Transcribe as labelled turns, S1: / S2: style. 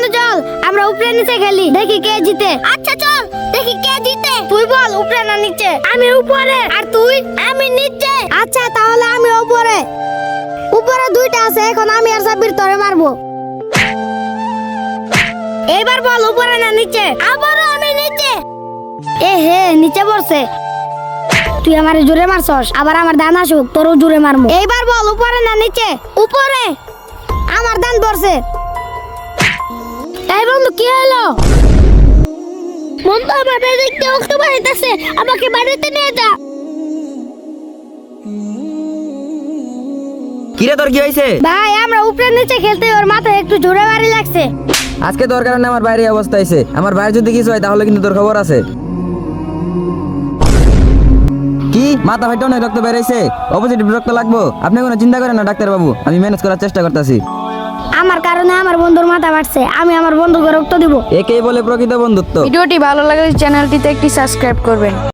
S1: বন্ধু চল আমরা উপরে নিচে খেলি, দেখি কে জিতে। আচ্ছা চল দেখি কে জিতে। তুই বল উপরে না নিচে? আমি উপরে। আর তুই? আমি নিচে। আচ্ছা তাহলে আমি উপরে। উপরে দুইটা আছে, এখন আমি আর সাব্বির তোরে মারবো। এইবার বল উপরে না নিচে? আবারও আমি নিচে। এ হে নিচে পড়ছে। তুই আমারে জোরে মারছস, আবার আমার দান আসুক তোরও জোরে মারমু। এইবার বল উপরে না নিচে? উপরে। আমার দান পড়ছে। এই বন্ধু কি হলো? বন্ধু আমার দেখতে রক্ত বাড়িতেছে, আমাকে বাড়িতে নিয়ে যা।
S2: কিরে তোর কি হয়েছে?
S1: ভাই আমরা উপরে নিচে খেলতে ওর মাথায় একটু জোরে বাড়ি লাগছে।
S2: আজকে তোর কারণে আমার বাইরে অবস্থা হয়েছে। আমার বাইরে যদি কিছু হয় তাহলে কিন্তু তোর খবর আছে। কি মাথা ফাইটা অনেক রক্ত বেরিয়েছে? অপোজিটিভ রক্ত লাগবো? আপনি কোনো চিন্তা করেন না ডাক্তার বাবু, আমি ম্যানেজ করার চেষ্টা করতেছি।
S1: আমার কারণে আমার বন্ধুর মাথা ফাটছে, আমি আমার বন্ধুকে রক্ত দিব।
S2: একেই বলে প্রকৃত বন্ধুত্ব।
S3: ভিডিওটি ভালো লাগলে চ্যানেলটিতে একটি সাবস্ক্রাইব করবেন।